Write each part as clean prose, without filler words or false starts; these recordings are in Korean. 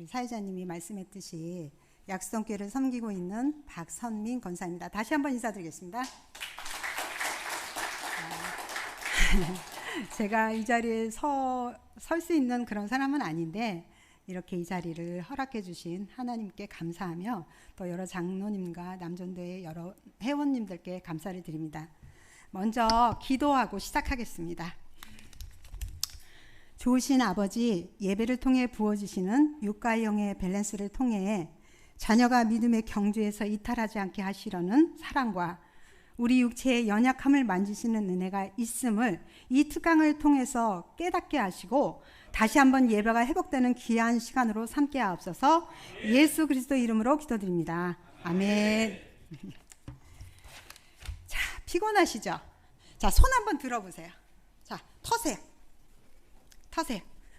우리 사회자님이 말씀했듯이 약수성교회를 섬기고 있는 박선민 권사입니다. 다시 한번 인사드리겠습니다. 제가 이 자리에 설 수 있는 그런 사람은 아닌데 이렇게 이 자리를 허락해 주신 하나님께 감사하며 또 여러 장로님과 남전도의 여러 회원님들께 감사를 드립니다. 먼저 기도하고 시작하겠습니다. 좋으신 아버지, 예배를 통해 부어주시는 육과 영의 밸런스를 통해 자녀가 믿음의 경주에서 이탈하지 않게 하시려는 사랑과 우리 육체의 연약함을 만지시는 은혜가 있음을 이 특강을 통해서 깨닫게 하시고 다시 한번 예배가 회복되는 귀한 시간으로 삼게 하옵소서. 예수 그리스도 이름으로 기도드립니다. 아멘. 자, 피곤하시죠? 자, 손 한번 들어보세요. 자, 터세요.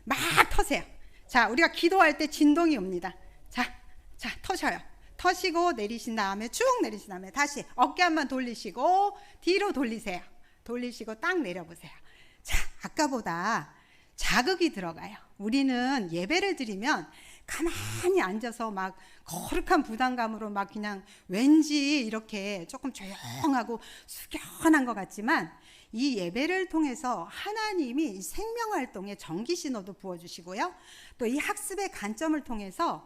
막 터세요. 자, 우리가 기도할 때 진동이 옵니다. 자, 터셔요. 터시고 내리신 다음에 쭉 내리신 다음에 다시 어깨 한번 돌리시고 뒤로 돌리세요. 돌리시고 딱 내려보세요. 자, 아까보다 자극이 들어가요. 우리는 예배를 드리면 가만히 앉아서 막 거룩한 부담감으로 막 그냥 왠지 이렇게 조금 조용하고 숙연한 것 같지만 이 예배를 통해서 하나님이 생명활동에 전기신호도 부어주시고요. 또 이 학습의 관점을 통해서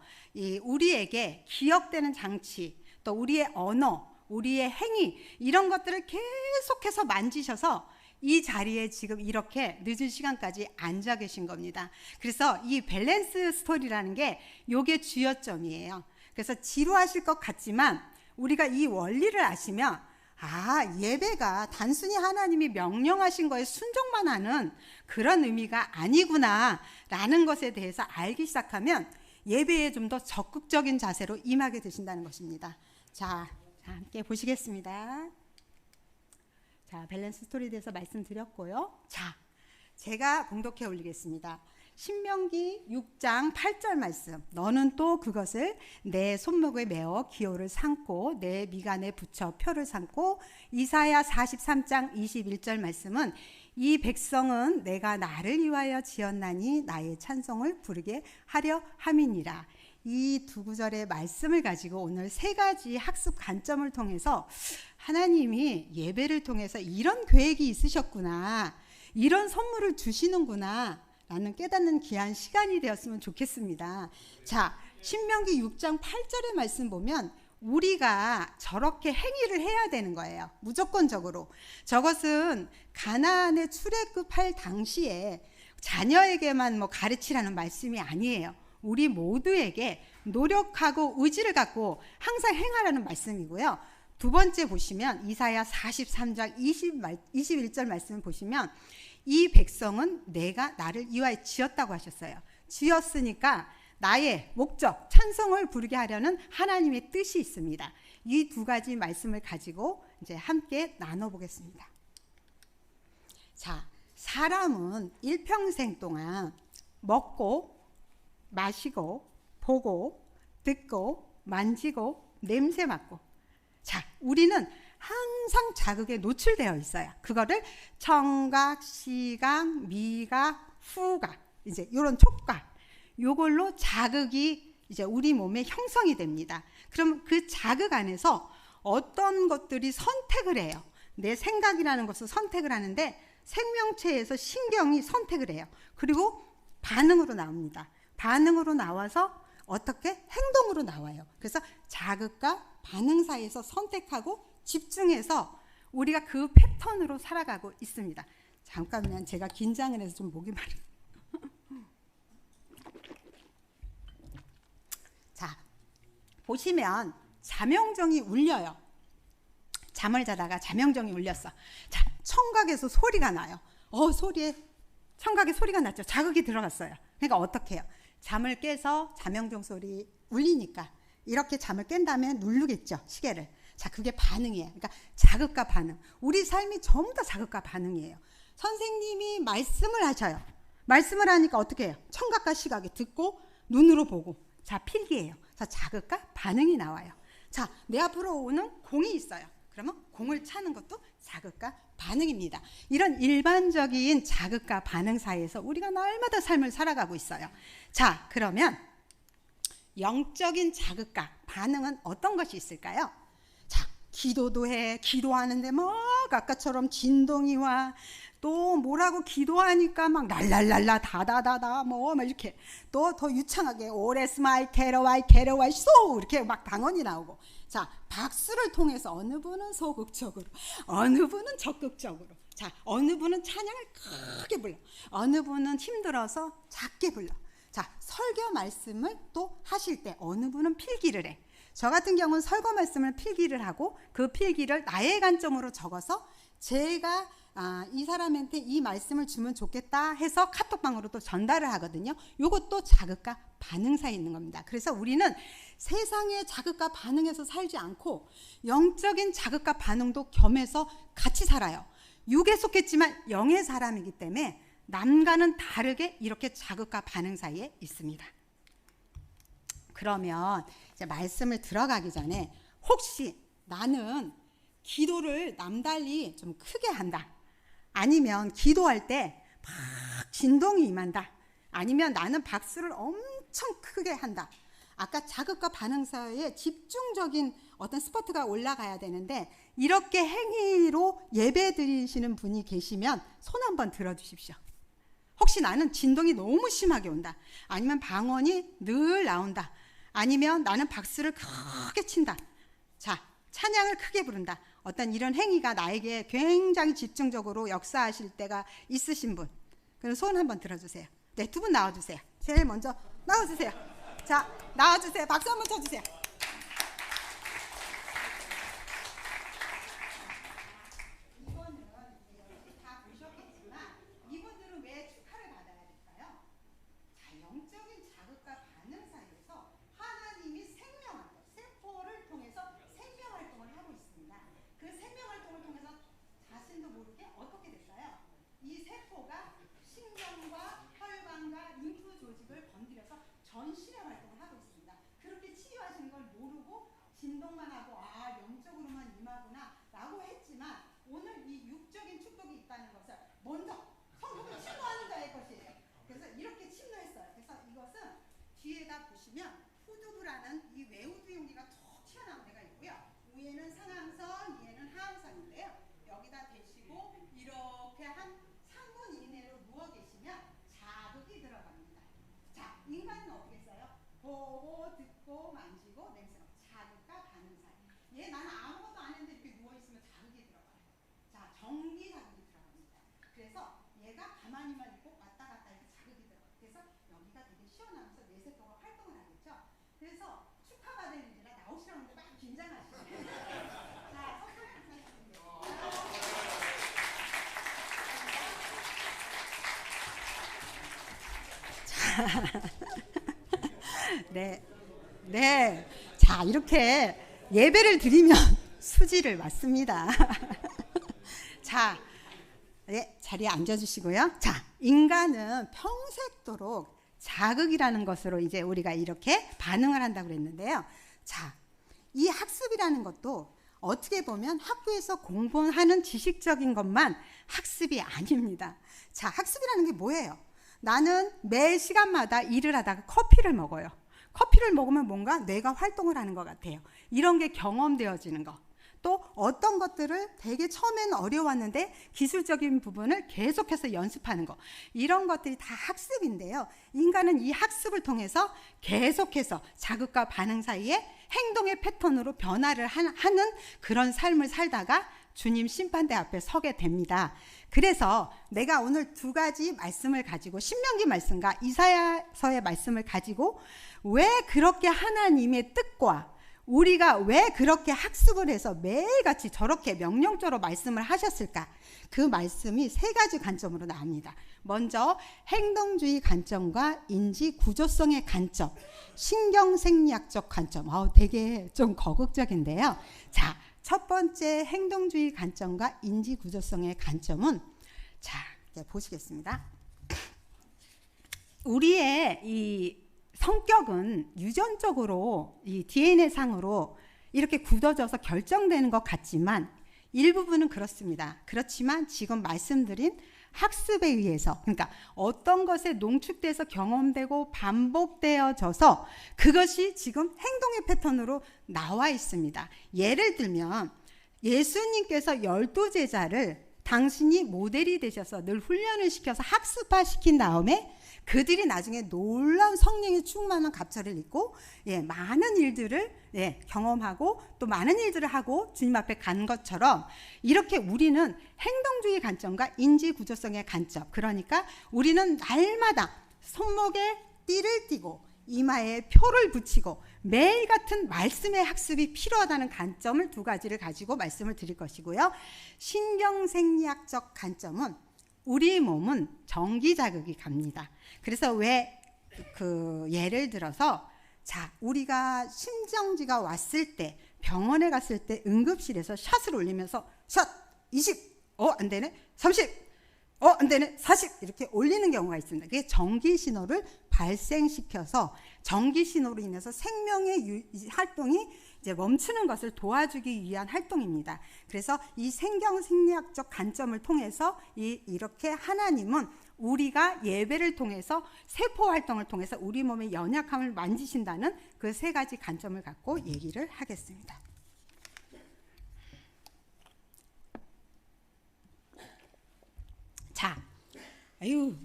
우리에게 기억되는 장치, 또 우리의 언어, 우리의 행위 이런 것들을 계속해서 만지셔서 이 자리에 지금 이렇게 늦은 시간까지 앉아 계신 겁니다. 그래서 이 밸런스 스토리라는 게 요게 주요점이에요. 그래서 지루하실 것 같지만 우리가 이 원리를 아시면 예배가 단순히 하나님이 명령하신 거에 순종만 하는 그런 의미가 아니구나 라는 것에 대해서 알기 시작하면 예배에 좀 더 적극적인 자세로 임하게 되신다는 것입니다. 자, 함께 보시겠습니다. 자, 밸런스 스토리에 대해서 말씀드렸고요. 자, 제가 봉독해 올리겠습니다. 신명기 6장 8절 말씀. 너는 또 그것을 내 손목에 메어 기호를 삼고 내 미간에 붙여 표를 삼고. 이사야 43장 21절 말씀은 이 백성은 내가 나를 위하여 지었나니 나의 찬송을 부르게 하려 함이니라. 이 두 구절의 말씀을 가지고 오늘 세 가지 학습 관점을 통해서 하나님이 예배를 통해서 이런 계획이 있으셨구나, 이런 선물을 주시는구나 라는 깨닫는 귀한 시간이 되었으면 좋겠습니다. 자, 신명기 6장 8절의 말씀 보면 우리가 저렇게 행위를 해야 되는 거예요. 무조건적으로. 저것은 가나안에 출애굽할 당시에 자녀에게만 가르치라는 말씀이 아니에요. 우리 모두에게 노력하고 의지를 갖고 항상 행하라는 말씀이고요. 두 번째 보시면 이사야 43장 21절 말씀을 보시면 이 백성은 내가 나를 위하여 지었다고 하셨어요. 지었으니까 나의 목적, 찬송을 부르게 하려는 하나님의 뜻이 있습니다. 이 두 가지 말씀을 가지고 이제 함께 나눠보겠습니다. 자, 사람은 일평생 동안 먹고 마시고 보고 듣고 만지고 냄새 맡고, 자, 우리는 항상 자극에 노출되어 있어요. 그거를 청각, 시각, 미각, 후각, 이제 이런 촉각, 요걸로 자극이 이제 우리 몸에 형성이 됩니다. 그럼 그 자극 안에서 어떤 것들이 선택을 해요. 내 생각이라는 것을 선택을 하는데 생명체에서 신경이 선택을 해요. 그리고 반응으로 나옵니다. 반응으로 나와서 어떻게? 행동으로 나와요. 그래서 자극과 반응 사이에서 선택하고 집중해서 우리가 그 패턴으로 살아가고 있습니다. 잠깐만, 제가 긴장을 해서 좀 목이 마르. 자, 보시면 자명정이 울려요. 잠을 자다가 자명정이 울렸어. 자, 청각에서 소리가 나요. 소리에 청각에 소리가 났죠. 자극이 들어갔어요. 그러니까 어떻게 해요? 잠을 깨서 자명정 소리 울리니까 이렇게 잠을 깬 다음에 누르겠죠, 시계를. 자, 그게 반응이에요. 그러니까 자극과 반응. 우리 삶이 전부 다 자극과 반응이에요. 선생님이 말씀을 하셔요. 말씀을 하니까 어떻게 해요? 청각과 시각이 듣고 눈으로 보고. 자, 필기예요. 자, 자극과 반응이 나와요. 자, 내 앞으로 오는 공이 있어요. 그러면 공을 차는 것도 자극과 반응입니다. 이런 일반적인 자극과 반응 사이에서 우리가 날마다 삶을 살아가고 있어요. 자, 그러면 영적인 자극과 반응은 어떤 것이 있을까요? 자, 기도도 해. 기도하는데 막 아까처럼 진동이 와. 또 뭐라고 기도하니까 막 랄랄랄라 다다다다 뭐 이렇게 또 더 유창하게 오레스마이 캐러와이 캐러와이 소 이렇게 막 방언이 나오고. 자, 박수를 통해서 어느 분은 소극적으로, 어느 분은 적극적으로, 자, 어느 분은 찬양을 크게 불러, 어느 분은 힘들어서 작게 불러. 자, 설교 말씀을 또 하실 때 어느 분은 필기를 해. 저 같은 경우는 설교 말씀을 필기를 하고 그 필기를 나의 관점으로 적어서 제가 이 사람한테 이 말씀을 주면 좋겠다 해서 카톡방으로 또 전달을 하거든요. 이것도 자극과 반응 사이에 있는 겁니다. 그래서 우리는 세상의 자극과 반응에서 살지 않고 영적인 자극과 반응도 겸해서 같이 살아요. 육에 속했지만 영의 사람이기 때문에 남과는 다르게 이렇게 자극과 반응 사이에 있습니다. 그러면 이제 말씀을 들어가기 전에 혹시 나는 기도를 남달리 좀 크게 한다, 아니면 기도할 때 막 진동이 임한다, 아니면 나는 박수를 엄청 크게 한다, 아까 자극과 반응 사이에 집중적인 어떤 스포트가 올라가야 되는데 이렇게 행위로 예배 드리시는 분이 계시면 손 한번 들어주십시오. 혹시 나는 진동이 너무 심하게 온다, 아니면 방언이 늘 나온다, 아니면 나는 박수를 크게 친다, 자, 찬양을 크게 부른다, 어떤 이런 행위가 나에게 굉장히 집중적으로 역사하실 때가 있으신 분, 그럼 손 한번 들어주세요. 네, 두 분 나와주세요. 제일 먼저 나와주세요. 자, 나와주세요. 박수 한번 쳐주세요. 이거는 다 보셨겠지만 이분들은 왜 축하를 받아야 될까요? 자, 영적인 자극과 반응 사이에서 하나님이 생명활동, 세포를 통해서 생명활동을 하고 있습니다. 그 생명활동을 통해서 자신도 모르게 어떻게 될까요? 이 세포가 신경과 혈관과 림프 조직을 건드려서 전신의 활동을 하고 있습니다. 그렇게 치유하시는 걸 모르고 진동만 하고 영적으로만 임하구나 라고 했지만 오늘 이 육적인 축복이 있다는 것을 먼저 성경을 침노하는 자의 것이에요. 그래서 이렇게 침노했어요. 그래서 이것은 뒤에다 보시면 후두부라는 이 외우두 용기가 툭 튀어나온 데가 있고요. 위에는 상항선, 위에는 하항선인데요. 여기다 대시고 이렇게 한 3분 이내로 누워 계시면 자극이 들어갑니다. 자, 인간은 어떻게 써요? 보고, 듣고, 만지고, 냄새 맡고. 자극과 반응 사이. 얘 나는 아무것도 안 했는데 이렇게 누워있으면 자극이 들어가요. 자, 전기 자극이 들어갑니다. 그래서 얘가 가만히만 있고 왔다 갔다 이렇게 자극이 들어가요. 그래서 여기가 되게 시원하면서 뇌세포가 활동을 하겠죠. 그래서 축하받을 일이라 나오시라는데 막 긴장하시죠. 자, 선물 네, 네. 자, 이렇게 예배를 드리면 수지를 맞습니다. 자, 네, 자리에 앉아주시고요. 자, 인간은 평생도록 자극이라는 것으로 이제 우리가 이렇게 반응을 한다고 그랬는데요. 자, 이 학습이라는 것도 어떻게 보면 학교에서 공부하는 지식적인 것만 학습이 아닙니다. 자, 학습이라는 게 뭐예요? 나는 매 시간마다 일을 하다가 커피를 먹어요. 커피를 먹으면 뭔가 뇌가 활동을 하는 것 같아요. 이런 게 경험되어지는 거. 또 어떤 것들을 되게 처음에는 어려웠는데 기술적인 부분을 계속해서 연습하는 거. 이런 것들이 다 학습인데요. 인간은 이 학습을 통해서 계속해서 자극과 반응 사이에 행동의 패턴으로 변화를 하는 그런 삶을 살다가 주님 심판대 앞에 서게 됩니다. 그래서 내가 오늘 두 가지 말씀을 가지고 신명기 말씀과 이사야서의 말씀을 가지고 왜 그렇게 하나님의 뜻과 우리가 왜 그렇게 학습을 해서 매일같이 저렇게 명령적으로 말씀을 하셨을까? 그 말씀이 세 가지 관점으로 나옵니다. 먼저 행동주의 관점과 인지 구조성의 관점, 신경생리학적 관점. 되게 좀 거국적인데요. 자, 첫 번째 행동주의 관점과 인지 구조성의 관점은 자, 이제 보시겠습니다. 우리의 이 성격은 유전적으로 이 DNA 상으로 이렇게 굳어져서 결정되는 것 같지만 일부분은 그렇습니다. 그렇지만 지금 말씀드린 학습에 의해서, 그러니까 어떤 것에 농축돼서 경험되고 반복되어져서 그것이 지금 행동의 패턴으로 나와 있습니다. 예를 들면 예수님께서 12제자를 당신이 모델이 되셔서 늘 훈련을 시켜서 학습화시킨 다음에 그들이 나중에 놀라운 성령의 충만한 갑절을 입고 많은 일들을 경험하고 또 많은 일들을 하고 주님 앞에 간 것처럼, 이렇게 우리는 행동주의 관점과 인지 구조성의 관점, 그러니까 우리는 날마다 손목에 띠를 띠고 이마에 표를 붙이고 매일 같은 말씀의 학습이 필요하다는 관점을 두 가지를 가지고 말씀을 드릴 것이고요. 신경생리학적 관점은 우리 몸은 전기 자극이 갑니다. 그래서 왜 예를 들어서 우리가 심정지가 왔을 때, 병원에 갔을 때 응급실에서 샷을 올리면서 샷 20, 안 되네, 30, 안 되네, 40 이렇게 올리는 경우가 있습니다. 그게 전기 신호를 발생시켜서 전기 신호로 인해서 생명의 활동이 이제 멈추는 것을 도와주기 위한 활동입니다. 그래서 이 생경생리학적 관점을 통해서 이렇게 하나님은 우리가 예배를 통해서 세포 활동을 통해서 우리 몸의 연약함을 만지신다는 그 세 가지 관점을 갖고 얘기를 하겠습니다.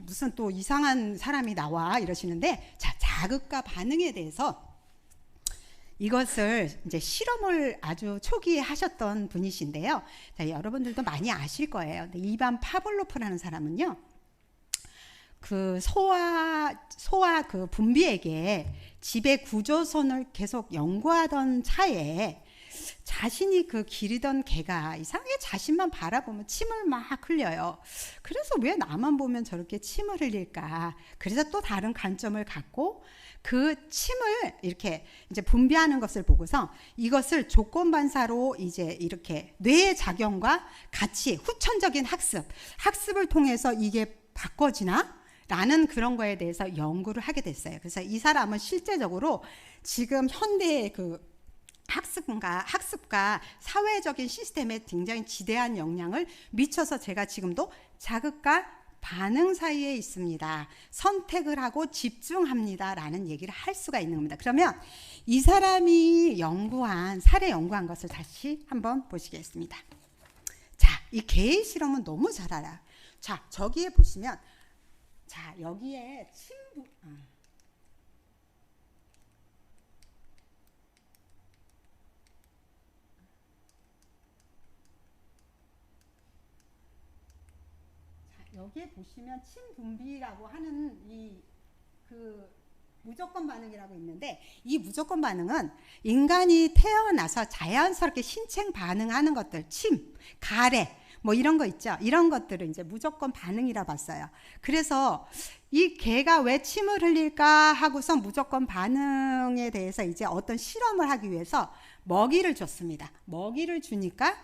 무슨 또 이상한 사람이 나와 이러시는데, 자극과 반응에 대해서 이것을 이제 실험을 아주 초기에 하셨던 분이신데요. 여러분들도 많이 아실 거예요. 이반 파블로프라는 사람은요, 그 소화 그 분비에게 지배 구조선을 계속 연구하던 차에 자신이 기르던 개가 이상하게 자신만 바라보면 침을 막 흘려요. 그래서 왜 나만 보면 저렇게 침을 흘릴까? 그래서 또 다른 관점을 갖고 그 침을 이렇게 이제 분비하는 것을 보고서 이것을 조건반사로 이제 이렇게 뇌의 작용과 같이 후천적인 학습을 통해서 이게 바꿔지나? 라는 그런 거에 대해서 연구를 하게 됐어요. 그래서 이 사람은 실제적으로 지금 현대의 학습과 사회적인 시스템에 굉장히 지대한 영향을 미쳐서 제가 지금도 자극과 반응 사이에 있습니다. 선택을 하고 집중합니다. 라는 얘기를 할 수가 있는 겁니다. 그러면 이 사람이 사례 연구한 것을 다시 한번 보시겠습니다. 이 개의 실험은 너무 잘 알아요. 저기에 보시면, 여기에 여기에 보시면 침 분비라고 하는 무조건 반응이라고 있는데, 이 무조건 반응은 인간이 태어나서 자연스럽게 신체 반응하는 것들, 침, 가래 뭐 이런 거 있죠. 이런 것들을 이제 무조건 반응이라 봤어요. 그래서 이 개가 왜 침을 흘릴까 하고서 무조건 반응에 대해서 이제 어떤 실험을 하기 위해서 먹이를 줬습니다. 먹이를 주니까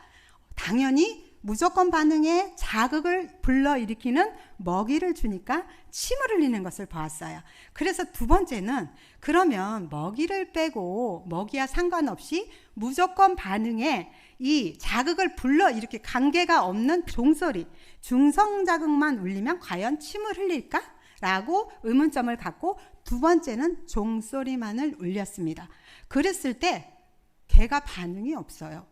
당연히 무조건 반응에 자극을 불러일으키는 먹이를 주니까 침을 흘리는 것을 보았어요. 그래서 두 번째는, 그러면 먹이를 빼고 먹이와 상관없이 무조건 반응에 이 자극을 불러일으키 관계가 없는 종소리, 중성자극만 울리면 과연 침을 흘릴까? 라고 의문점을 갖고 두 번째는 종소리만을 울렸습니다. 그랬을 때 개가 반응이 없어요.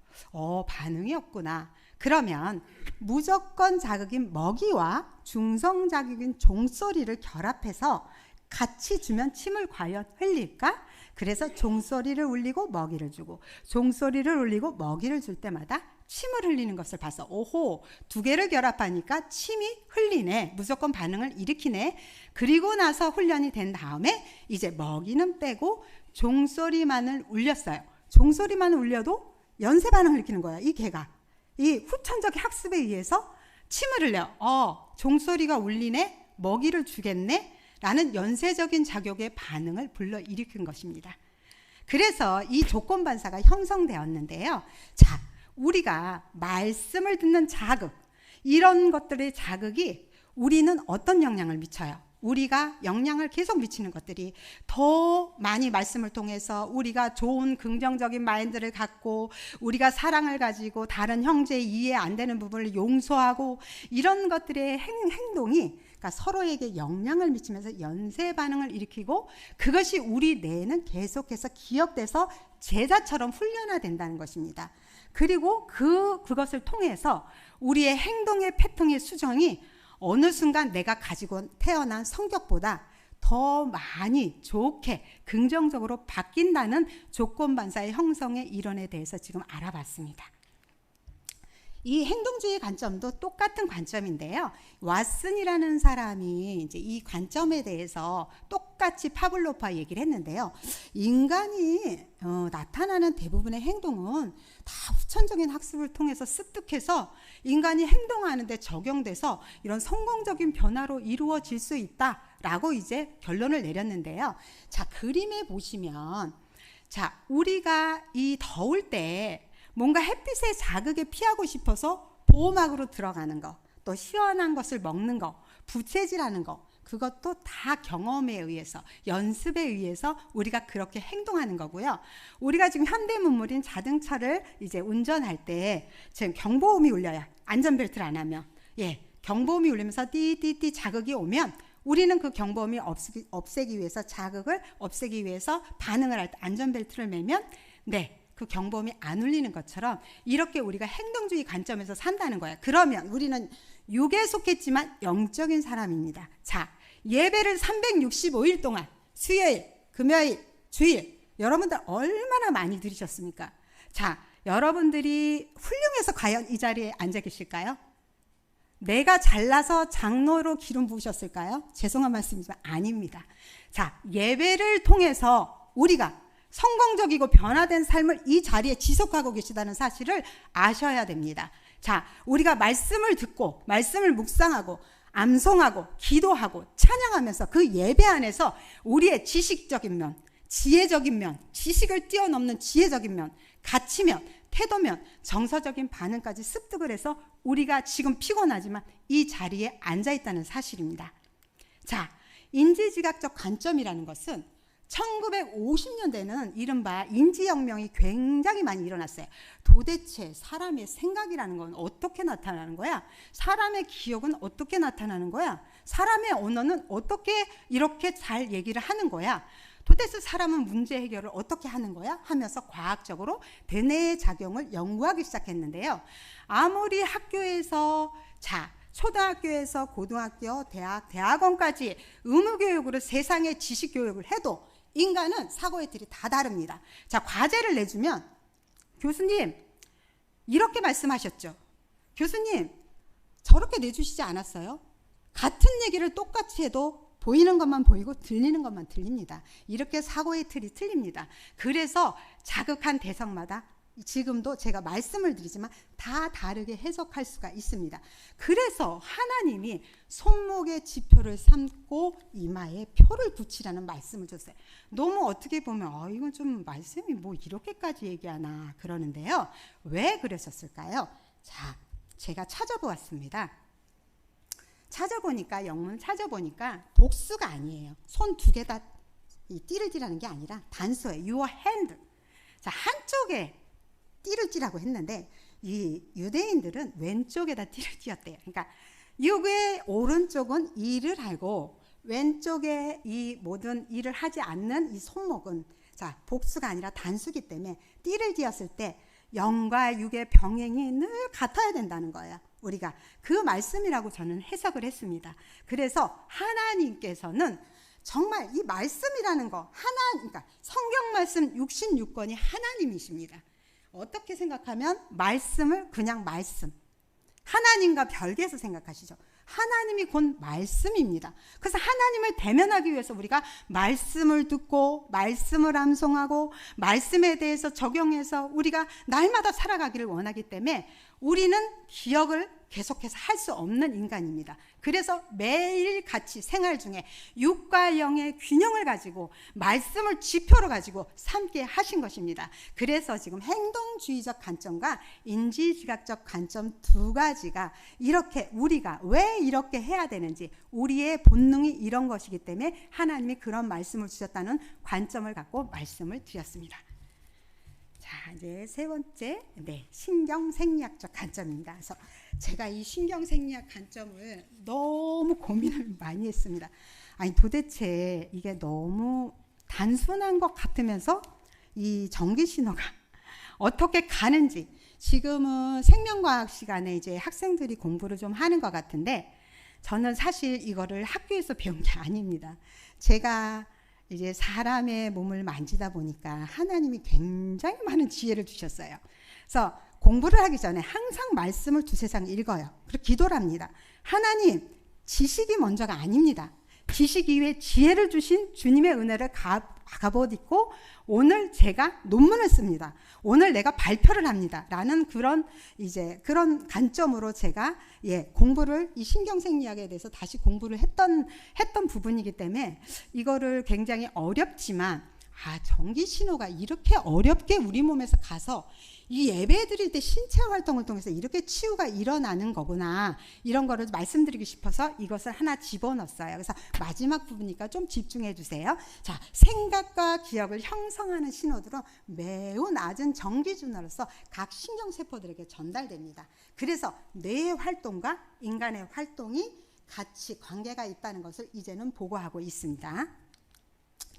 반응이 없구나. 그러면 무조건 자극인 먹이와 중성 자극인 종소리를 결합해서 같이 주면 침을 과연 흘릴까? 그래서 종소리를 울리고 먹이를 주고 종소리를 울리고 먹이를 줄 때마다 침을 흘리는 것을 봐서, 오호, 두 개를 결합하니까 침이 흘리네, 무조건 반응을 일으키네. 그리고 나서 훈련이 된 다음에 이제 먹이는 빼고 종소리만을 울렸어요. 종소리만 울려도 연쇄 반응을 일으키는 거야, 이 개가. 이 후천적 학습에 의해서 침을 흘려. 종소리가 울리네, 먹이를 주겠네 라는 연쇄적인 작용의 반응을 불러일으킨 것입니다. 그래서 이 조건 반사가 형성되었는데요. 우리가 말씀을 듣는 자극, 이런 것들의 자극이 우리는 어떤 영향을 미쳐요? 우리가 영향을 계속 미치는 것들이 더 많이 말씀을 통해서 우리가 좋은 긍정적인 마인드를 갖고 우리가 사랑을 가지고 다른 형제의 이해 안 되는 부분을 용서하고 이런 것들의 행동이 그러니까 서로에게 영향을 미치면서 연쇄 반응을 일으키고 그것이 우리 뇌에는 계속해서 기억돼서 제자처럼 훈련화된다는 것입니다. 그리고 그것을 통해서 우리의 행동의 패턴의 수정이 어느 순간 내가 가지고 태어난 성격보다 더 많이 좋게 긍정적으로 바뀐다는 조건반사의 형성의 이론에 대해서 지금 알아봤습니다. 이 행동주의 관점도 똑같은 관점인데요. 왓슨이라는 사람이 이제 이 관점에 대해서 똑같이 파블로프와 얘기를 했는데요. 인간이 나타나는 대부분의 행동은 다 후천적인 학습을 통해서 습득해서 인간이 행동하는데 적용돼서 이런 성공적인 변화로 이루어질 수 있다라고 이제 결론을 내렸는데요. 자, 그림에 보시면 자, 우리가 이 더울 때 뭔가 햇빛의 자극에 피하고 싶어서 보호막으로 들어가는 거, 또 시원한 것을 먹는 거, 부채질하는 거, 그것도 다 경험에 의해서, 연습에 의해서 우리가 그렇게 행동하는 거고요. 우리가 지금 현대문물인 자동차를 이제 운전할 때 지금 경보음이 울려요. 안전벨트를 안 하면. 예, 경보음이 울리면서 띠띠띠 자극이 오면 우리는 그 경보음이 없애기 위해서 자극을 없애기 위해서 반응을 할 때 안전벨트를 매면 네. 그 경보음이 안 울리는 것처럼 이렇게 우리가 행동주의 관점에서 산다는 거예요. 그러면 우리는 육에 속했지만 영적인 사람입니다. 자, 예배를 365일 동안 수요일, 금요일, 주일 여러분들 얼마나 많이 드리셨습니까? 자, 여러분들이 훌륭해서 과연 이 자리에 앉아 계실까요? 내가 잘나서 장로로 기름 부으셨을까요? 죄송한 말씀이지만 아닙니다. 자, 예배를 통해서 우리가 성공적이고 변화된 삶을 이 자리에 지속하고 계시다는 사실을 아셔야 됩니다. 자, 우리가 말씀을 듣고 말씀을 묵상하고 암송하고 기도하고 찬양하면서 그 예배 안에서 우리의 지식적인 면, 지혜적인 면, 지식을 뛰어넘는 지혜적인 면, 가치면, 태도면, 정서적인 반응까지 습득을 해서 우리가 지금 피곤하지만 이 자리에 앉아 있다는 사실입니다. 자, 인지지각적 관점이라는 것은 1950년대는 이른바 인지혁명이 굉장히 많이 일어났어요. 도대체 사람의 생각이라는 건 어떻게 나타나는 거야? 사람의 기억은 어떻게 나타나는 거야? 사람의 언어는 어떻게 이렇게 잘 얘기를 하는 거야? 도대체 사람은 문제 해결을 어떻게 하는 거야? 하면서 과학적으로 대뇌의 작용을 연구하기 시작했는데요. 아무리 학교에서 초등학교에서 고등학교, 대학원까지 의무교육으로 세상의 지식교육을 해도 인간은 사고의 틀이 다 다릅니다. 자, 과제를 내주면 교수님 이렇게 말씀하셨죠. 교수님 저렇게 내주시지 않았어요? 같은 얘기를 똑같이 해도 보이는 것만 보이고 들리는 것만 들립니다. 이렇게 사고의 틀이 틀립니다. 그래서 자극한 대상마다 지금도 제가 말씀을 드리지만 다 다르게 해석할 수가 있습니다. 그래서 하나님이 손목에 지표를 삼고 이마에 표를 붙이라는 말씀을 줬어요. 너무 어떻게 보면 이건 좀 말씀이 뭐 이렇게까지 얘기하나 그러는데요. 왜 그러셨을까요? 자, 제가 찾아보았습니다. 영문 찾아보니까 복수가 아니에요. 손 두 개 다 띠를 띠라는 게 아니라 단수예요. Your hand. 자, 한쪽에 띠를 띠라고 했는데 이 유대인들은 왼쪽에다 띠를 띠었대요. 그러니까 육의 오른쪽은 일을 하고 왼쪽에 이 모든 일을 하지 않는 이 손목은 자, 복수가 아니라 단수기 때문에 띠를 띠었을 때 영과 육의 병행이 늘 같아야 된다는 거예요. 우리가 그 말씀이라고 저는 해석을 했습니다. 그래서 하나님께서는 정말 이 말씀이라는 거 그러니까 성경 말씀 66권이 하나님이십니다. 어떻게 생각하면 말씀을 그냥 말씀, 하나님과 별개에서 생각하시죠. 하나님이 곧 말씀입니다. 그래서 하나님을 대면하기 위해서 우리가 말씀을 듣고 말씀을 암송하고 말씀에 대해서 적용해서 우리가 날마다 살아가기를 원하기 때문에 우리는 기억을 계속해서 할 수 없는 인간입니다. 그래서 매일 같이 생활 중에 육과 영의 균형을 가지고 말씀을 지표로 가지고 삼게 하신 것입니다. 그래서 지금 행동주의적 관점과 인지지각적 관점 두 가지가 이렇게 우리가 왜 이렇게 해야 되는지, 우리의 본능이 이런 것이기 때문에 하나님이 그런 말씀을 주셨다는 관점을 갖고 말씀을 드렸습니다. 자, 이제 세 번째, 신경생리학적 관점입니다. 그래서 제가 이 신경생리학 관점을 너무 고민을 많이 했습니다. 아니, 도대체 이게 너무 단순한 것 같으면서 이 전기 신호가 어떻게 가는지, 지금은 생명과학 시간에 이제 학생들이 공부를 좀 하는 것 같은데, 저는 사실 이거를 학교에서 배운 게 아닙니다. 제가 이제 사람의 몸을 만지다 보니까 하나님이 굉장히 많은 지혜를 주셨어요. 그래서 공부를 하기 전에 항상 말씀을 두세 장 읽어요. 그리고 기도를 합니다. 하나님, 지식이 먼저가 아닙니다. 지식 이외에 지혜를 주신 주님의 은혜를 갑옷 입고 오늘 제가 논문을 씁니다. 오늘 내가 발표를 합니다. 라는 그런 관점으로 제가 공부를, 이 신경생리학에 대해서 다시 공부를 했던 부분이기 때문에 이거를 굉장히 어렵지만, 전기 신호가 이렇게 어렵게 우리 몸에서 가서 이 예배 드릴 때 신체 활동을 통해서 이렇게 치유가 일어나는 거구나, 이런 거를 말씀드리고 싶어서 이것을 하나 집어넣었어요. 그래서 마지막 부분이니까 좀 집중해 주세요. 자, 생각과 기억을 형성하는 신호들은 매우 낮은 전기준으로서 각 신경세포들에게 전달됩니다. 그래서 뇌의 활동과 인간의 활동이 같이 관계가 있다는 것을 이제는 보고하고 있습니다.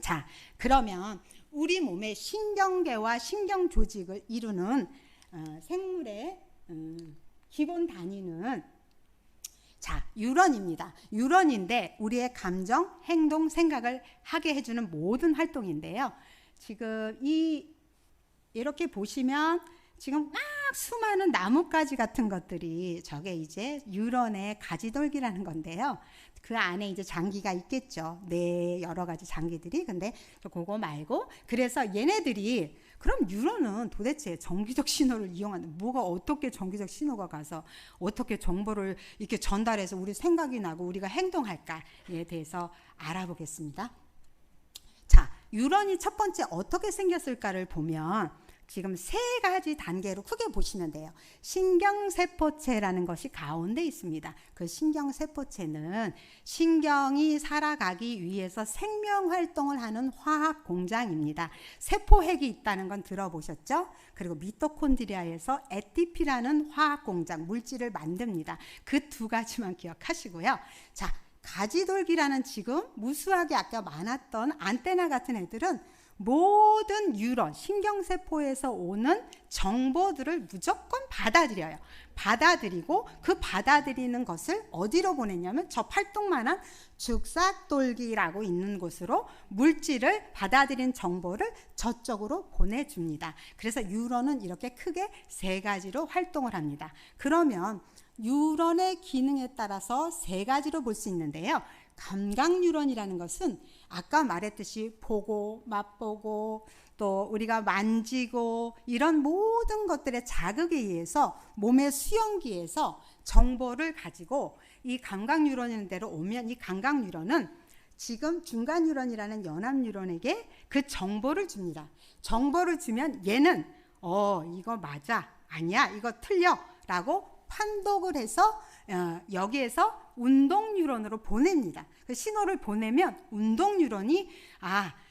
자, 그러면 우리 몸의 신경계와 신경조직을 이루는 생물의 기본 단위는 뉴런입니다. 뉴런인데 우리의 감정, 행동, 생각을 하게 해주는 모든 활동인데요. 지금 이렇게 보시면 지금 막 수많은 나뭇가지 같은 것들이 저게 이제 뉴런의 가지돌기라는 건데요. 그 안에 이제 장기가 있겠죠. 여러 가지 장기들이. 근데 그거 말고, 그래서 얘네들이, 그럼 뉴런은 도대체 전기적 신호를 이용하는, 뭐가 어떻게 전기적 신호가 가서 어떻게 정보를 이렇게 전달해서 우리 생각이 나고 우리가 행동할까에 대해서 알아보겠습니다. 자, 뉴런이 첫 번째 어떻게 생겼을까를 보면 지금 세 가지 단계로 크게 보시면 돼요. 신경세포체라는 것이 가운데 있습니다. 그 신경세포체는 신경이 살아가기 위해서 생명활동을 하는 화학 공장입니다. 세포핵이 있다는 건 들어보셨죠? 그리고 미토콘드리아에서 ATP라는 화학 공장, 물질을 만듭니다. 그 두 가지만 기억하시고요. 자, 가지돌기라는 지금 무수하게 아까 많았던 안테나 같은 애들은 모든 뉴런, 신경세포에서 오는 정보들을 무조건 받아들여요. 받아들이고 그 받아들이는 것을 어디로 보내냐면 저 팔뚝만한 죽삭돌기라고 있는 곳으로 물질을 받아들인 정보를 저쪽으로 보내줍니다. 그래서 뉴런은 이렇게 크게 세 가지로 활동을 합니다. 그러면 뉴런의 기능에 따라서 세 가지로 볼 수 있는데요. 감각 뉴런이라는 것은 아까 말했듯이 보고, 맛보고, 또 우리가 만지고 이런 모든 것들의 자극에 의해서 몸의 수용기에서 정보를 가지고 이 감각 뉴런이라는 데로 오면, 이 감각 뉴런은 지금 중간 뉴런이라는 연합 뉴런에게 그 정보를 줍니다. 정보를 주면 얘는 이거 맞아, 아니야, 이거 틀려 라고 판독을 해서 여기에서 운동 뉴런으로 보냅니다. 그 신호를 보내면 운동 뉴런이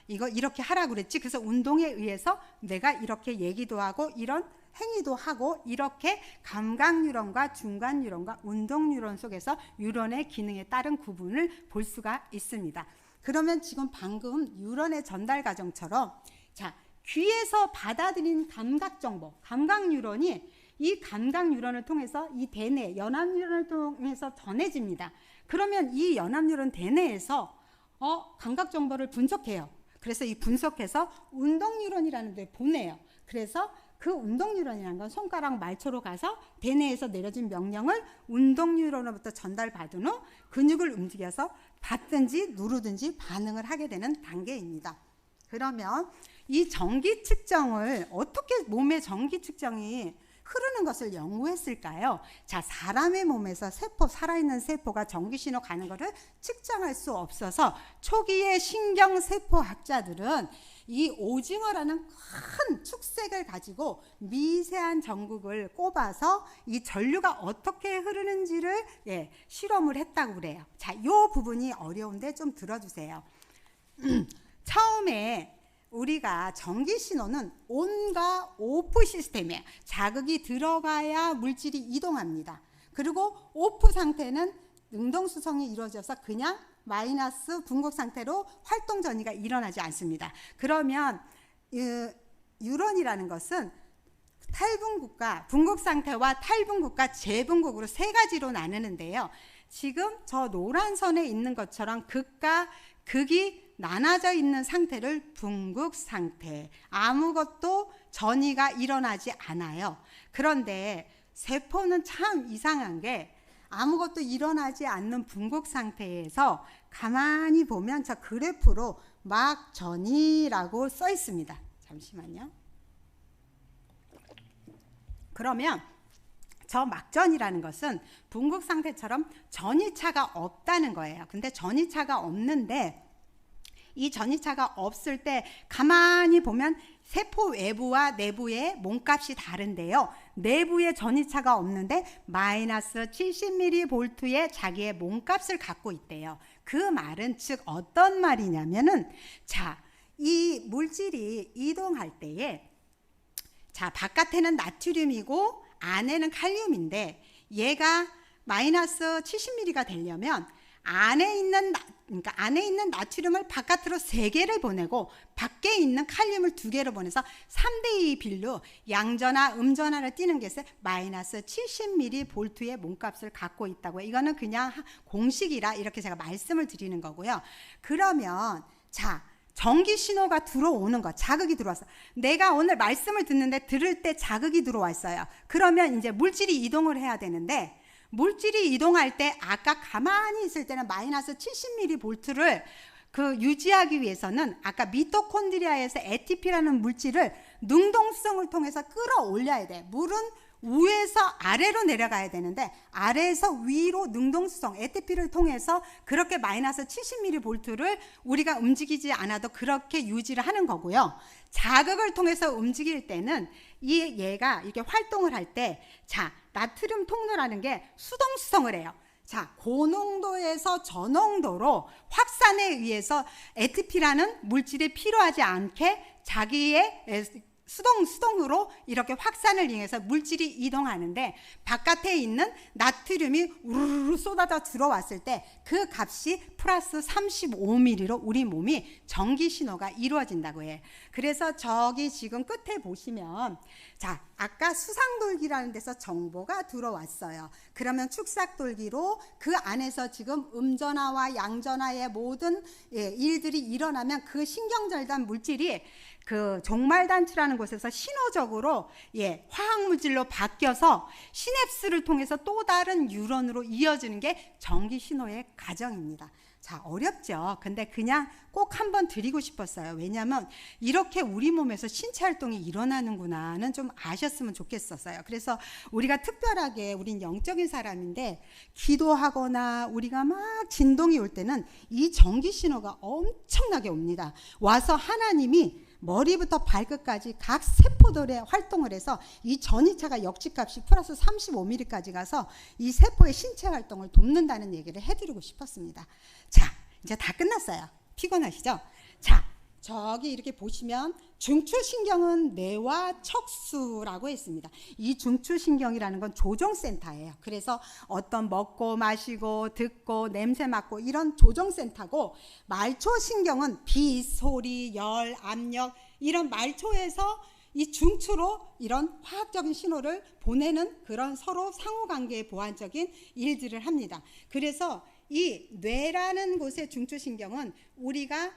이거 이렇게 하라고 그랬지. 그래서 운동에 의해서 내가 이렇게 얘기도 하고 이런 행위도 하고, 이렇게 감각 뉴런과 중간 뉴런과 운동 뉴런 속에서 뉴런의 기능에 따른 구분을 볼 수가 있습니다. 그러면 지금 방금 뉴런의 전달 과정처럼, 자, 귀에서 받아들인 감각 정보, 감각 뉴런이 이 감각 뉴런을 통해서 이 대뇌, 연합 뉴런을 통해서 전해집니다. 그러면 이 연합 뉴런 대뇌에서 감각 정보를 분석해요. 그래서 이 분석해서 운동 뉴런이라는 데 보내요. 그래서 그 운동 뉴런이라는 건 손가락 말초로 가서 대뇌에서 내려진 명령을 운동 뉴런으로부터 전달받은 후 근육을 움직여서 받든지 누르든지 반응을 하게 되는 단계입니다. 그러면 이 전기 측정을 어떻게, 몸의 전기 측정이 흐르는 것을 연구했을까요? 자, 사람의 몸에서 세포, 살아있는 세포가 전기신호 가는 것을 측정할 수 없어서 초기의 신경세포학자들은 이 오징어라는 큰 축색을 가지고 미세한 전극을 꼽아서 이 전류가 어떻게 흐르는지를 실험을 했다고 그래요. 자, 이 부분이 어려운데 좀 들어주세요. 처음에 우리가 전기 신호는 온과 오프 시스템이에요. 자극이 들어가야 물질이 이동합니다. 그리고 오프 상태는 능동수성이 이루어져서 그냥 마이너스 분극 상태로 활동 전이가 일어나지 않습니다. 그러면 뉴런이라는 것은 탈분극과 분극 상태와 탈분극과 재분극으로 세 가지로 나누는데요. 지금 저 노란 선에 있는 것처럼 극과 극이 나눠져 있는 상태를 분극 상태, 아무것도 전이가 일어나지 않아요. 그런데 세포는 참 이상한 게 아무것도 일어나지 않는 분극 상태에서 가만히 보면 저 그래프로 막 전이라고 써 있습니다. 잠시만요. 그러면 저 막전이라는 것은 분극 상태처럼 전이차가 없다는 거예요. 근데 전이차가 없는데 이 전이차가 없을 때 가만히 보면 세포 외부와 내부의 몸값이 다른데요. 내부에 전이차가 없는데 마이너스 70mV의 자기의 몸값을 갖고 있대요. 그 말은 즉 어떤 말이냐면은 자, 이 물질이 이동할 때에 자, 바깥에는 나트륨이고 안에는 칼륨인데 얘가 마이너스 70ml가 되려면 안에 있는 나트륨을 바깥으로 3개를 보내고 밖에 있는 칼륨을 2개를 보내서 3대2 비율로 양전화, 음전화를 띄는 것에 마이너스 70mV의 몸값을 갖고 있다고요. 이거는 그냥 공식이라 이렇게 제가 말씀을 드리는 거고요. 그러면 자, 전기 신호가 들어오는 것, 자극이 들어왔어. 내가 오늘 말씀을 듣는데 들을 때 자극이 들어왔어요. 그러면 이제 물질이 이동을 해야 되는데 물질이 이동할 때 아까 가만히 있을 때는 마이너스 70mV를 유지하기 위해서는 아까 미토콘드리아에서 ATP라는 물질을 능동성을 통해서 끌어올려야 돼. 물은 위에서 아래로 내려가야 되는데 아래에서 위로 능동수성 ATP를 통해서 그렇게 마이너스 70mV를 우리가 움직이지 않아도 그렇게 유지를 하는 거고요. 자극을 통해서 움직일 때는 얘가 이렇게 활동을 할 때 자, 나트륨 통로라는 게 수동수성을 해요. 자, 고농도에서 저농도로 확산에 의해서 ATP라는 물질이 필요하지 않게 자기의 수동으로 이렇게 확산을 이용해서 물질이 이동하는데 바깥에 있는 나트륨이 우르르 쏟아져 들어왔을 때 그 값이 플러스 35ml로 우리 몸이 전기 신호가 이루어진다고 해요. 그래서 저기 지금 끝에 보시면 자, 아까 수상돌기라는 데서 정보가 들어왔어요. 그러면 축삭돌기로 그 안에서 지금 음전화와 양전화의 모든 일들이 일어나면 그 신경절단 물질이 그 종말단추라는 곳에서 신호적으로 화학물질로 바뀌어서 시냅스를 통해서 또 다른 뉴런으로 이어지는 게 전기 신호의 과정입니다. 자, 어렵죠. 근데 그냥 꼭 한번 드리고 싶었어요. 왜냐하면 이렇게 우리 몸에서 신체 활동이 일어나는구나는 좀 아셨으면 좋겠었어요. 그래서 우리가 특별하게 우린 영적인 사람인데 기도하거나 우리가 막 진동이 올 때는 이 전기 신호가 엄청나게 옵니다. 와서 하나님이 머리부터 발끝까지 각 세포들의 활동을 해서 이 전이차가 역치값이 플러스 35ml까지 가서 이 세포의 신체 활동을 돕는다는 얘기를 해드리고 싶었습니다. 자, 이제 다 끝났어요. 피곤하시죠? 자, 저기 이렇게 보시면 중추신경은 뇌와 척수라고 했습니다. 이 중추신경이라는 건 조종센터예요. 그래서 어떤 먹고 마시고 듣고 냄새 맡고 이런 조종센터고, 말초신경은 빛, 소리, 열, 압력 이런 말초에서 이 중추로 이런 화학적인 신호를 보내는 그런 서로 상호관계의 보완적인 일들을 합니다. 그래서 이 뇌라는 곳의 중추신경은 우리가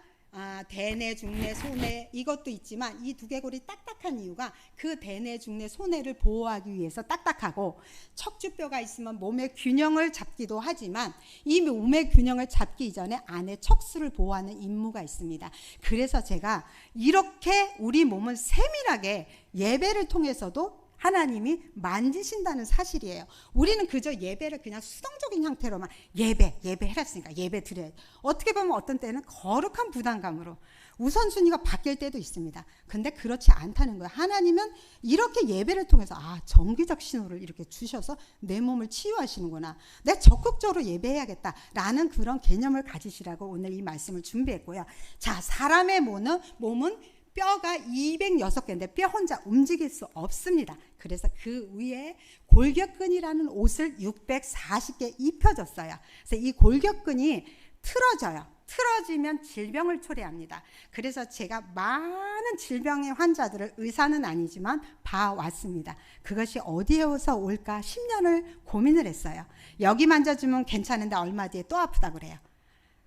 대뇌, 중뇌, 소뇌 이것도 있지만 이 두개골이 딱딱한 이유가 그 대뇌, 중뇌, 소뇌를 보호하기 위해서 딱딱하고, 척추뼈가 있으면 몸의 균형을 잡기도 하지만 이 몸의 균형을 잡기 이전에 안에 척수를 보호하는 임무가 있습니다. 그래서 제가 이렇게 우리 몸은 세밀하게 예배를 통해서도 하나님이 만지신다는 사실이에요. 우리는 그저 예배를 그냥 수동적인 형태로만 예배 해놨으니까 예배 드려야 돼. 어떻게 보면 어떤 때는 거룩한 부담감으로 우선순위가 바뀔 때도 있습니다. 근데 그렇지 않다는 거예요. 하나님은 이렇게 예배를 통해서 정기적 신호를 이렇게 주셔서 내 몸을 치유하시는구나. 내가 적극적으로 예배해야겠다라는 그런 개념을 가지시라고 오늘 이 말씀을 준비했고요. 자, 사람의 몸은 뼈가 206개인데 뼈 혼자 움직일 수 없습니다. 그래서 그 위에 골격근이라는 옷을 640개 입혀줬어요. 그래서 이 골격근이 틀어져요. 틀어지면 질병을 초래합니다. 그래서 제가 많은 질병의 환자들을 의사는 아니지만 봐왔습니다. 그것이 어디에서 올까 10년을 고민을 했어요. 여기 만져주면 괜찮은데 얼마 뒤에 또 아프다 그래요.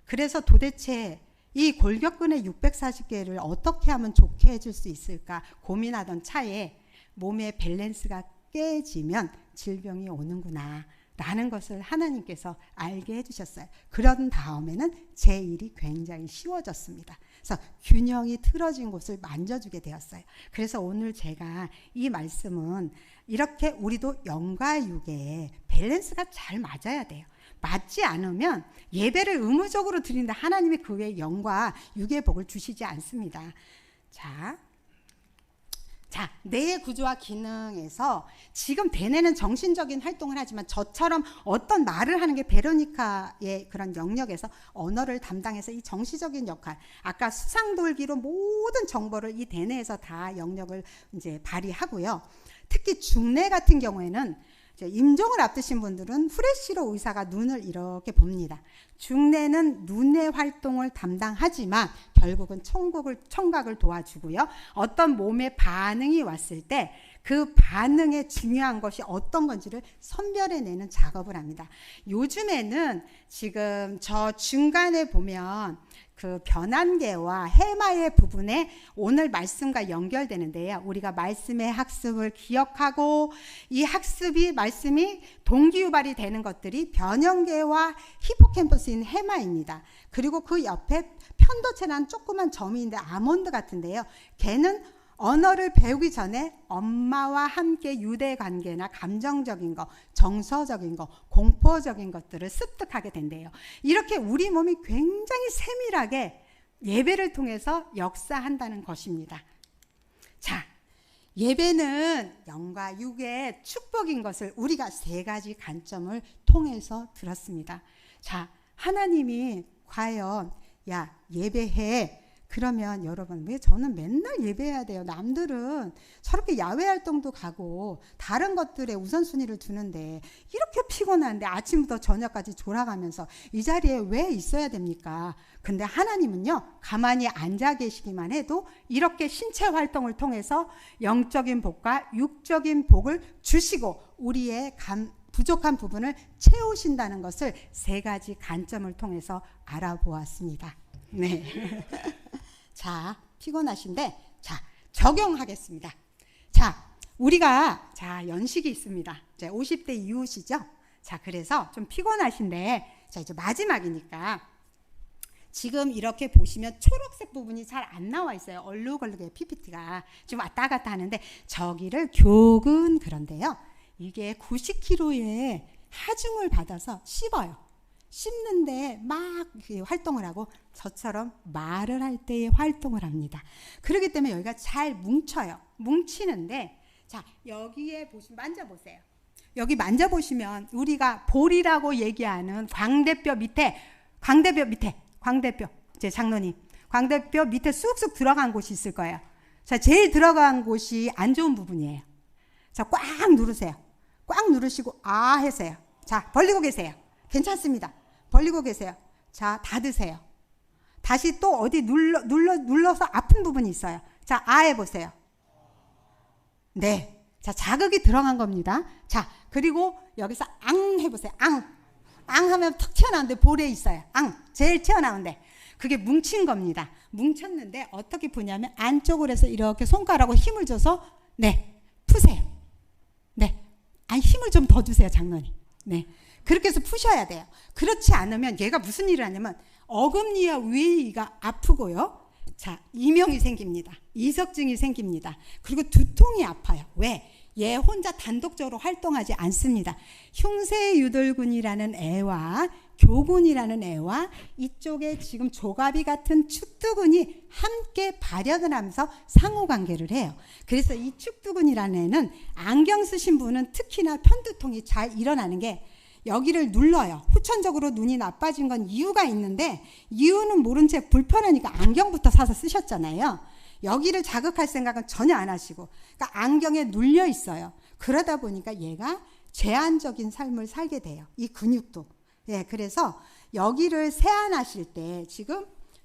그래서 도대체 이 골격근의 640개를 어떻게 하면 좋게 해줄 수 있을까 고민하던 차에 몸의 밸런스가 깨지면 질병이 오는구나 라는 것을 하나님께서 알게 해주셨어요. 그런 다음에는 제 일이 굉장히 쉬워졌습니다. 그래서 균형이 틀어진 곳을 만져주게 되었어요. 그래서 오늘 제가 이 말씀은 이렇게 우리도 영과 육의 밸런스가 잘 맞아야 돼요. 맞지 않으면 예배를 의무적으로 드린다 하나님이 그 외에 영과 육의 복을 주시지 않습니다. 자, 뇌의 구조와 기능에서 지금 대뇌는 정신적인 활동을 하지만 저처럼 어떤 말을 하는 게 베로니카의 그런 영역에서 언어를 담당해서 이 정시적인 역할, 아까 수상돌기로 모든 정보를 이 대뇌에서 다 영역을 이제 발휘하고요. 특히 중뇌 같은 경우에는 임종을 앞두신 분들은 후레쉬로 의사가 눈을 이렇게 봅니다. 중뇌는 눈의 활동을 담당하지만 결국은 청각을 도와주고요. 어떤 몸의 반응이 왔을 때 그 반응에 중요한 것이 어떤 건지를 선별해내는 작업을 합니다. 요즘에는 지금 저 중간에 보면 그 변환계와 해마의 부분에 오늘 말씀과 연결되는데요. 우리가 말씀의 학습을 기억하고 이 말씀이 동기유발이 되는 것들이 변형계와 히포캠퍼스인 해마입니다. 그리고 그 옆에 편도체라는 조그만 점이 있는데 아몬드 같은데요. 걔는 언어를 배우기 전에 엄마와 함께 유대관계나 감정적인 거, 정서적인 거, 공포적인 것들을 습득하게 된대요. 이렇게 우리 몸이 굉장히 세밀하게 예배를 통해서 역사한다는 것입니다. 자, 예배는 영과 육의 축복인 것을 우리가 세 가지 관점을 통해서 들었습니다. 자, 하나님이 과연 예배해. 그러면 여러분 왜 저는 맨날 예배해야 돼요? 남들은 저렇게 야외 활동도 가고 다른 것들에 우선순위를 두는데 이렇게 피곤한데 아침부터 저녁까지 돌아가면서 이 자리에 왜 있어야 됩니까? 근데 하나님은요, 가만히 앉아 계시기만 해도 이렇게 신체 활동을 통해서 영적인 복과 육적인 복을 주시고 우리의 부족한 부분을 채우신다는 것을 세 가지 관점을 통해서 알아보았습니다. 네. 자, 피곤하신데, 자, 적용하겠습니다. 자, 우리가, 연식이 있습니다. 이제 50대 이후시죠? 자, 그래서 좀 피곤하신데, 자, 이제 마지막이니까, 지금 이렇게 보시면 초록색 부분이 잘 안 나와 있어요. 얼룩얼룩해, PPT가. 좀 왔다 갔다 하는데, 저기를 교근, 그런데요. 이게 90kg의 하중을 받아서 씹어요. 씹는데 막 활동을 하고 저처럼 말을 할 때의 활동을 합니다. 그렇기 때문에 여기가 잘 뭉쳐요. 뭉치는데 자, 여기에 만져보세요. 여기 만져보시면 우리가 볼이라고 얘기하는 광대뼈 밑에 제 장로님 광대뼈 밑에 쑥쑥 들어간 곳이 있을 거예요. 자, 제일 들어간 곳이 안 좋은 부분이에요. 자, 꽉 누르세요. 꽉 누르시고 하세요. 자, 벌리고 계세요. 괜찮습니다. 벌리고 계세요. 자, 닫으세요. 다시 또 어디 눌러서 아픈 부분이 있어요. 자, 해보세요. 네. 자, 자극이 들어간 겁니다. 자, 그리고 여기서 해보세요. 하면 턱 튀어나오는데 볼에 있어요. 제일 튀어나오는데. 그게 뭉친 겁니다. 뭉쳤는데 어떻게 푸냐면 안쪽으로 해서 이렇게 손가락으로 힘을 줘서 푸세요. 네. 힘을 좀 더 주세요, 장로님. 네. 그렇게 해서 푸셔야 돼요. 그렇지 않으면 얘가 무슨 일을 하냐면 어금니와 위가 아프고요. 자, 이명이 생깁니다. 이석증이 생깁니다. 그리고 두통이 아파요. 왜? 얘 혼자 단독적으로 활동하지 않습니다. 흉쇄유돌근이라는 애와 교근이라는 애와 이쪽에 지금 조갑이 같은 축두근이 함께 발현을 하면서 상호관계를 해요. 그래서 이 축두근이라는 애는 안경 쓰신 분은 특히나 편두통이 잘 일어나는 게 여기를 눌러요. 후천적으로 눈이 나빠진 건 이유가 있는데 이유는 모른 채 불편하니까 안경부터 사서 쓰셨잖아요. 여기를 자극할 생각은 전혀 안 하시고 그러니까 안경에 눌려 있어요. 그러다 보니까 얘가 제한적인 삶을 살게 돼요. 이 근육도. 예, 그래서 여기를 세안하실 때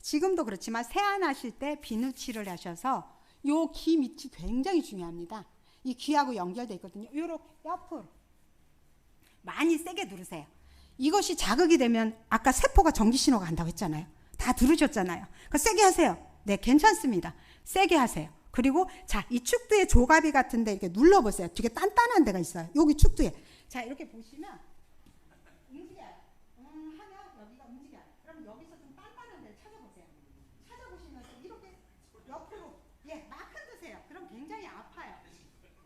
지금도 그렇지만 세안하실 때 비누칠을 하셔서 요 귀 밑이 굉장히 중요합니다. 이 귀하고 연결되어 있거든요. 요렇게 옆으로 많이 세게 누르세요. 이것이 자극이 되면 아까 세포가 전기신호가 간다고 했잖아요. 다 들으셨잖아요. 그러니까 세게 하세요. 네, 괜찮습니다. 세게 하세요. 그리고 자, 이 축두의 조갑이 같은데 이렇게 눌러보세요. 되게 단단한 데가 있어요. 여기 축두에. 자, 이렇게 보시면 움직여요. 하면 여기가 움직여요. 그럼 여기서 좀 단단한 데를 찾아보세요. 찾아보시면 이렇게 옆으로 막 흔드세요. 그럼 굉장히 아파요.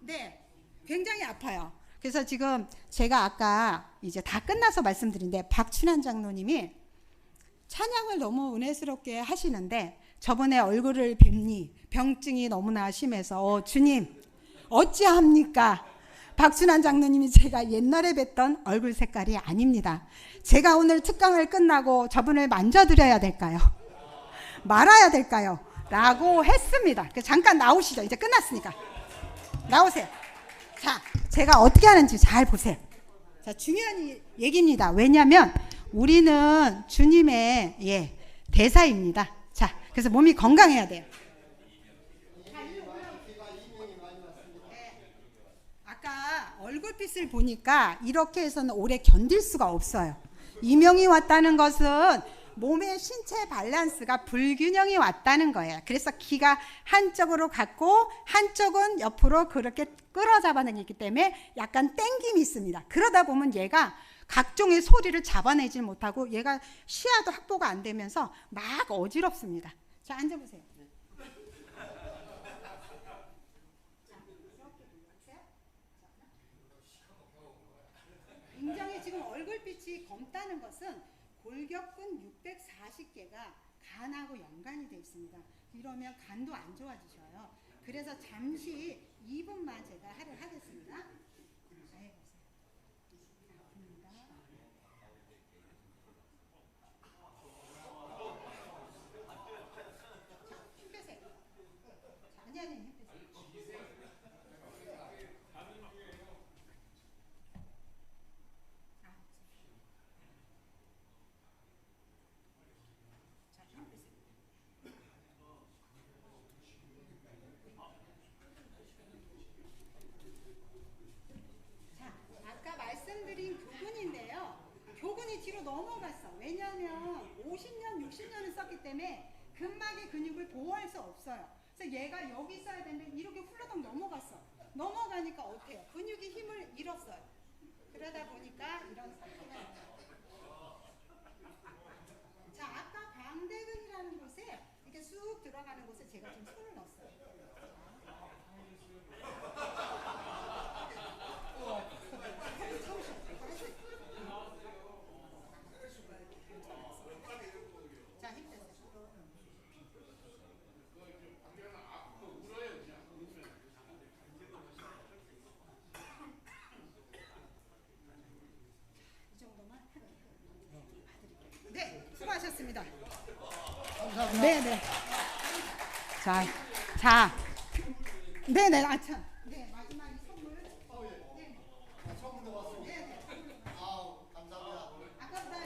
네, 굉장히 아파요. 그래서 지금 제가 아까 이제 다 끝나서 말씀드린데 박춘환 장로님이 찬양을 너무 은혜스럽게 하시는데 저번에 얼굴을 뵙니 병증이 너무나 심해서 주님 어찌합니까? 박춘환 장로님이 제가 옛날에 뵀던 얼굴 색깔이 아닙니다. 제가 오늘 특강을 끝나고 저분을 만져드려야 될까요? 말아야 될까요? 라고 했습니다. 잠깐 나오시죠. 이제 끝났으니까 나오세요. 자, 제가 어떻게 하는지 잘 보세요. 자, 중요한 얘기입니다. 왜냐하면 우리는 주님의 대사입니다. 자, 그래서 몸이 건강해야 돼요. 아까 얼굴빛을 보니까 이렇게 해서는 오래 견딜 수가 없어요. 이명이 왔다는 것은 몸의 신체 밸런스가 불균형이 왔다는 거예요. 그래서 기가 한쪽으로 갔고 한쪽은 옆으로 그렇게 끌어잡아내기 때문에 약간 땡김이 있습니다. 그러다 보면 얘가 각종의 소리를 잡아내지 못하고 얘가 시야도 확보가 안 되면서 막 어지럽습니다. 자, 앉아보세요. 인정이 지금 얼굴빛이 검다는 것은 골격근 640개가 간하고 연관이 되어 있습니다. 이러면 간도 안 좋아지셔요. 그래서 잠시 2분만 제가 하겠습니다. 힘 빼세요. 아니. 뒤로 넘어갔어. 왜냐하면 50년, 60년을 썼기 때문에 근막의 근육을 보호할 수 없어요. 그래서 얘가 여기 있어야 되는데 이렇게 훌러덩 넘어갔어. 넘어가니까 어때요? 근육이 힘을 잃었어요. 그러다 보니까 이런 상태가 있어요. 자, 아까 광대근이라는 곳에 이렇게 쑥 들어가는 곳에 제가 좀 손을 넣었어요. 수고하셨습니다. 감사합니다. 네네. 자, 네네. 참. 네, 마지막 선물. 네. 선물도 왔습니다. 네네. 감사합니다. 아까보다.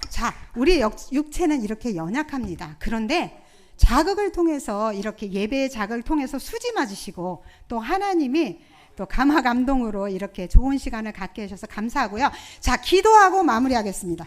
자, 우리 육체는 이렇게 연약합니다. 그런데 자극을 통해서 이렇게 예배의 자극을 통해서 수지 맞으시고 또 하나님이 또 감화 감동으로 이렇게 좋은 시간을 갖게 해주셔서 감사하고요. 자, 기도하고 마무리하겠습니다.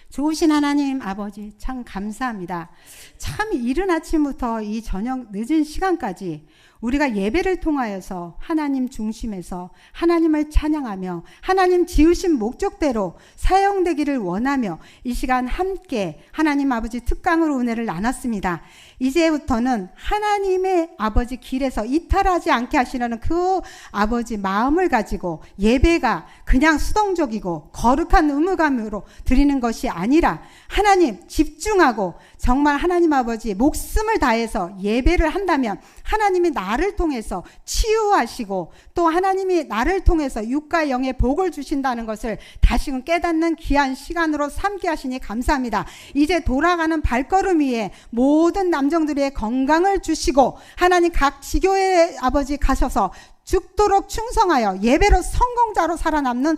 좋으신 하나님 아버지 참 감사합니다. 참 이른 아침부터 이 저녁 늦은 시간까지 우리가 예배를 통하여서 하나님 중심에서 하나님을 찬양하며 하나님 지으신 목적대로 사용되기를 원하며 이 시간 함께 하나님 아버지 특강으로 은혜를 나눴습니다. 이제부터는 하나님의 아버지 길에서 이탈하지 않게 하시려는 그 아버지 마음을 가지고 예배가 그냥 수동적이고 거룩한 의무감으로 드리는 것이 아니라 하나님 집중하고 정말 하나님 아버지 목숨을 다해서 예배를 한다면 하나님이 나를 통해서 치유하시고 또 하나님이 나를 통해서 육과 영의 복을 주신다는 것을 다시금 깨닫는 귀한 시간으로 삼게 하시니 감사합니다. 이제 돌아가는 발걸음 위에 모든 남정들의 건강을 주시고 하나님 각 지교회 아버지 가셔서 죽도록 충성하여 예배로 성공자로 살아남는